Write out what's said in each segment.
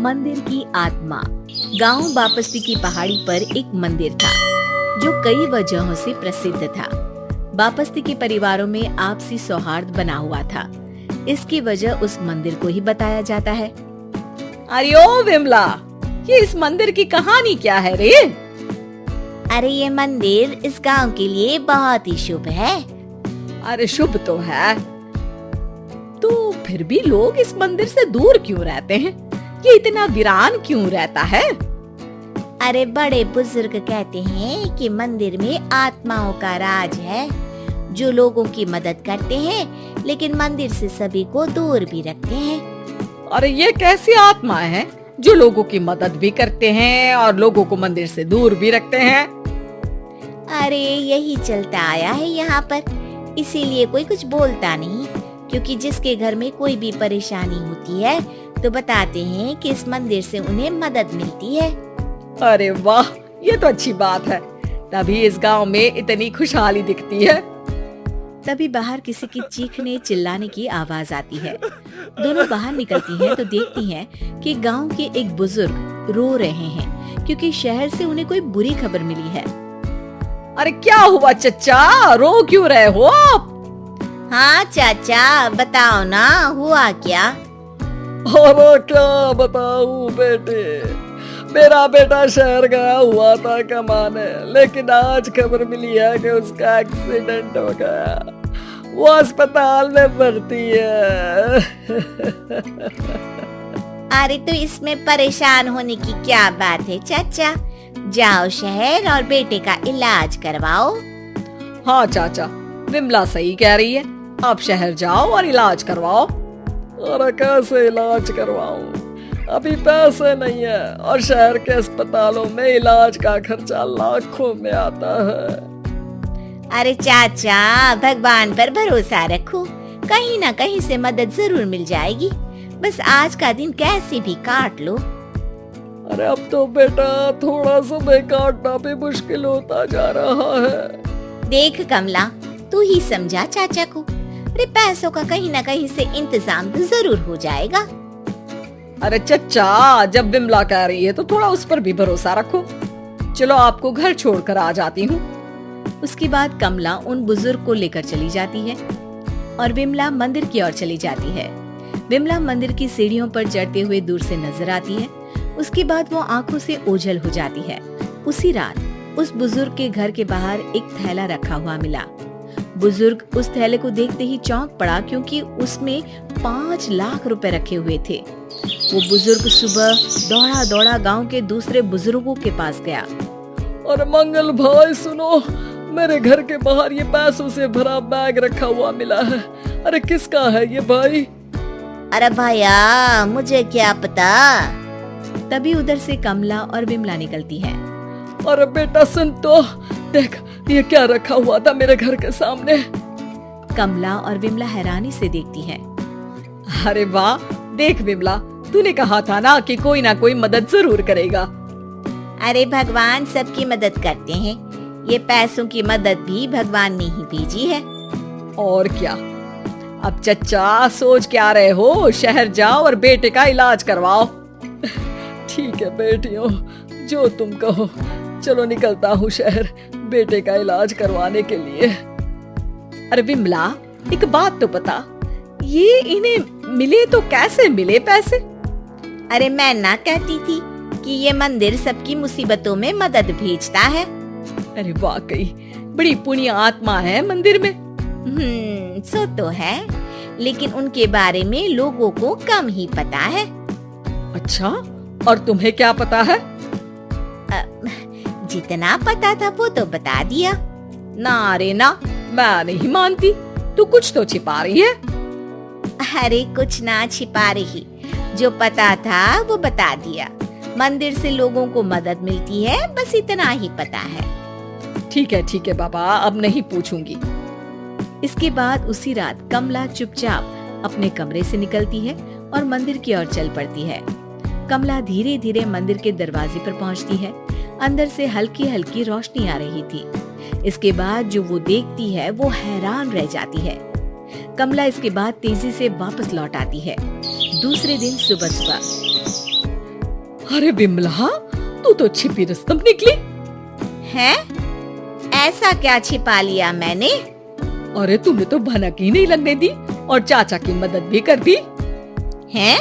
मंदिर की आत्मा। गांव बापस्ती की पहाड़ी पर एक मंदिर था जो कई वजहों से प्रसिद्ध था। बापस्ती के परिवारों में आपसी सौहार्द बना हुआ था। इसकी वजह उस मंदिर को ही बताया जाता है। अरे ओ विमला, ये इस मंदिर की कहानी क्या है रे? अरे ये मंदिर इस गांव के लिए बहुत ही शुभ है। अरे शुभ तो है, तो फिर भी लोग इस मंदिर से दूर क्यों रहते हैं? ये इतना वीरान क्यों रहता है? अरे बड़े बुजुर्ग कहते हैं कि मंदिर में आत्माओं का राज है जो लोगों की मदद करते हैं, लेकिन मंदिर से सभी को दूर भी रखते हैं। अरे ये कैसी आत्माएं हैं जो लोगों की मदद भी करते हैं और लोगों को मंदिर से दूर भी रखते हैं? अरे यही चलता आया है यहाँ पर, इसीलिए कोई कुछ बोलता नहीं, क्योंकि जिसके घर में कोई भी परेशानी होती है तो बताते हैं कि इस मंदिर से उन्हें मदद मिलती है। अरे वाह, ये तो अच्छी बात है। तभी इस गांव में इतनी खुशहाली दिखती है। तभी बाहर किसी की चीखने चिल्लाने की आवाज आती है। दोनों बाहर निकलती हैं तो देखती हैं कि गांव के एक बुजुर्ग रो रहे हैं क्योंकि शहर से उन्हें कोई बुरी खबर मिली है। अरे क्या हुआ चचा, रो क्यों रहे हो आप? हाँ चाचा, बताओ ना, हुआ क्या? अरे क्या बताऊं बेटे, मेरा बेटा शहर गया हुआ था कमाने, लेकिन आज खबर मिली है कि उसका एक्सीडेंट हो गया। वो अस्पताल में भर्ती है। अरे तो इसमें परेशान होने की क्या बात है चाचा, जाओ शहर और बेटे का इलाज करवाओ। हाँ चाचा, विमला सही कह रही है, आप शहर जाओ और इलाज करवाओ। अरे कैसे इलाज करवाऊं, अभी पैसे नहीं है और शहर के अस्पतालों में इलाज का खर्चा लाखों में आता है। अरे चाचा, भगवान पर भरोसा रखो, कहीं ना कहीं से मदद जरूर मिल जाएगी, बस आज का दिन कैसे भी काट लो। अरे अब तो बेटा थोड़ा समय काटना भी मुश्किल होता जा रहा है। देख कमला, तू ही समझा चाचा को, अरे पैसों का कहीं ना कहीं से इंतजाम तो जरूर हो जाएगा। अरे चचा, जब विमला कह रही है तो थोड़ा उस पर भी भरोसा रखो। चलो आपको घर छोड़कर आ जाती हूँ। उसके बाद कमला उन बुजुर्ग को लेकर चली जाती है और विमला मंदिर की ओर चली जाती है। विमला मंदिर की सीढ़ियों पर चढ़ते हुए दूर से नजर आती है। उसके बाद वो आंखों से ओझल हो जाती है। उसी रात उस बुजुर्ग के घर के बाहर एक थैला रखा हुआ मिला। बुजुर्ग उस थैले को देखते ही चौंक पड़ा, क्योंकि उसमें 5 लाख रुपए रखे हुए थे। वो बुजुर्ग सुबह दौड़ा दौड़ा गांव के दूसरे बुजुर्गों के पास गया। और मंगल भाई सुनो, मेरे घर के बाहर ये पैसों से भरा बैग रखा हुआ मिला है। अरे किसका है ये भाई? अरे भैया, मुझे क्या पता। तभी उधर से कमला और विमला निकलती हैं। अरे बेटा सुन तो, देख ये क्या रखा हुआ था मेरे घर के सामने। कमला और विमला हैरानी से देखती हैं। अरे वाह, देख विमला, तूने कहा था ना कि कोई ना कोई मदद जरूर करेगा। अरे भगवान सबकी मदद करते हैं, ये पैसों की मदद भी भगवान ने ही भेजी है। और क्या। अब चचा सोच क्या रहे हो, शहर जाओ और बेटे का इलाज करवाओ। ठीक है बेटियों, जो तुम कहो। चलो निकलता हूँ शहर बेटे का इलाज करवाने के लिए। अरे विमला, एक बात तो बता, ये इन्हें मिले तो कैसे मिले पैसे? अरे मैं ना कहती थी कि ये मंदिर सबकी मुसीबतों में मदद भेजता है। अरे वाकई बड़ी पुण्य आत्मा है मंदिर में। सो तो है, लेकिन उनके बारे में लोगों को कम ही पता है। अच्छा, और तुम्हें क्या पता है? जितना पता था वो तो बता दिया। ना रे ना, मैं नहीं मानती, तू कुछ तो छिपा रही है। अरे कुछ ना छिपा रही, जो पता था वो बता दिया। मंदिर से लोगों को मदद मिलती है, बस इतना ही पता है। ठीक है बाबा, अब नहीं पूछूंगी। इसके बाद उसी रात कमला चुपचाप अपने कमरे से निकलती है और मंदिर की ओर चल पड़ती है। कमला धीरे धीरे मंदिर के दरवाजे पर पहुंचती है। अंदर से हल्की हल्की रोशनी आ रही थी। इसके बाद जो वो देखती है वो हैरान रह जाती है। कमला इसके बाद तेजी से वापस लौट आती है। दूसरे दिन सुबह सुबह अरे विमला, तू तो छिपी रुस्तम निकली। हैं? ऐसा क्या छिपा लिया मैंने? अरे तुमने तो भनक ही नहीं लगने दी और चाचा की मदद भी कर दी। हैं?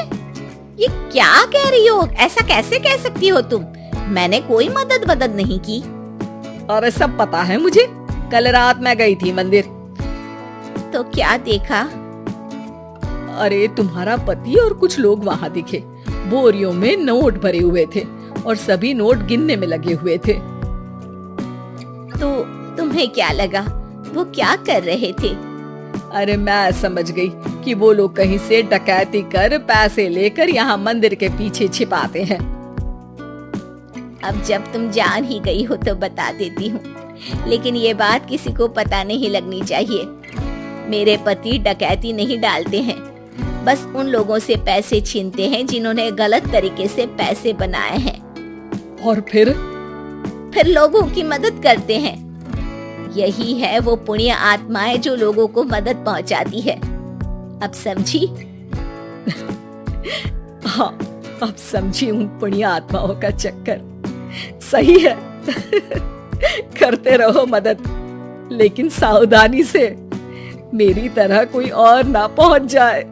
ये क्या कह रही हो? ऐसा कैसे कह सकती हो तुम? मैंने कोई मदद नहीं की। अरे सब पता है मुझे, कल रात मैं गई थी मंदिर। तो क्या देखा? अरे तुम्हारा पति और कुछ लोग वहाँ दिखे, बोरियों में नोट भरे हुए थे और सभी नोट गिनने में लगे हुए थे। तो तुम्हें क्या लगा? वो क्या कर रहे थे? अरे मैं समझ गई कि वो लोग कहीं से डकैती कर पैसे लेकर यहाँ मंदिर के पीछे छिपाते हैं। अब जब तुम जान ही गई हो तो बता देती हूँ, लेकिन ये बात किसी को पता नहीं लगनी चाहिए। मेरे पति डकैती नहीं डालते हैं, बस उन लोगों से पैसे छीनते हैं जिन्होंने गलत तरीके से पैसे बनाए हैं। और फिर लोगों की मदद करते हैं। यही है वो पुण्य आत्माएं जो लोगों को मदद पहुंचाती है। अब समझी? हाँ, अब समझी हूँ पुण्य आत्माओं का चक्कर। सही है। करते रहो मदद, लेकिन सावधानी से, मेरी तरह कोई और ना पहुंच जाए।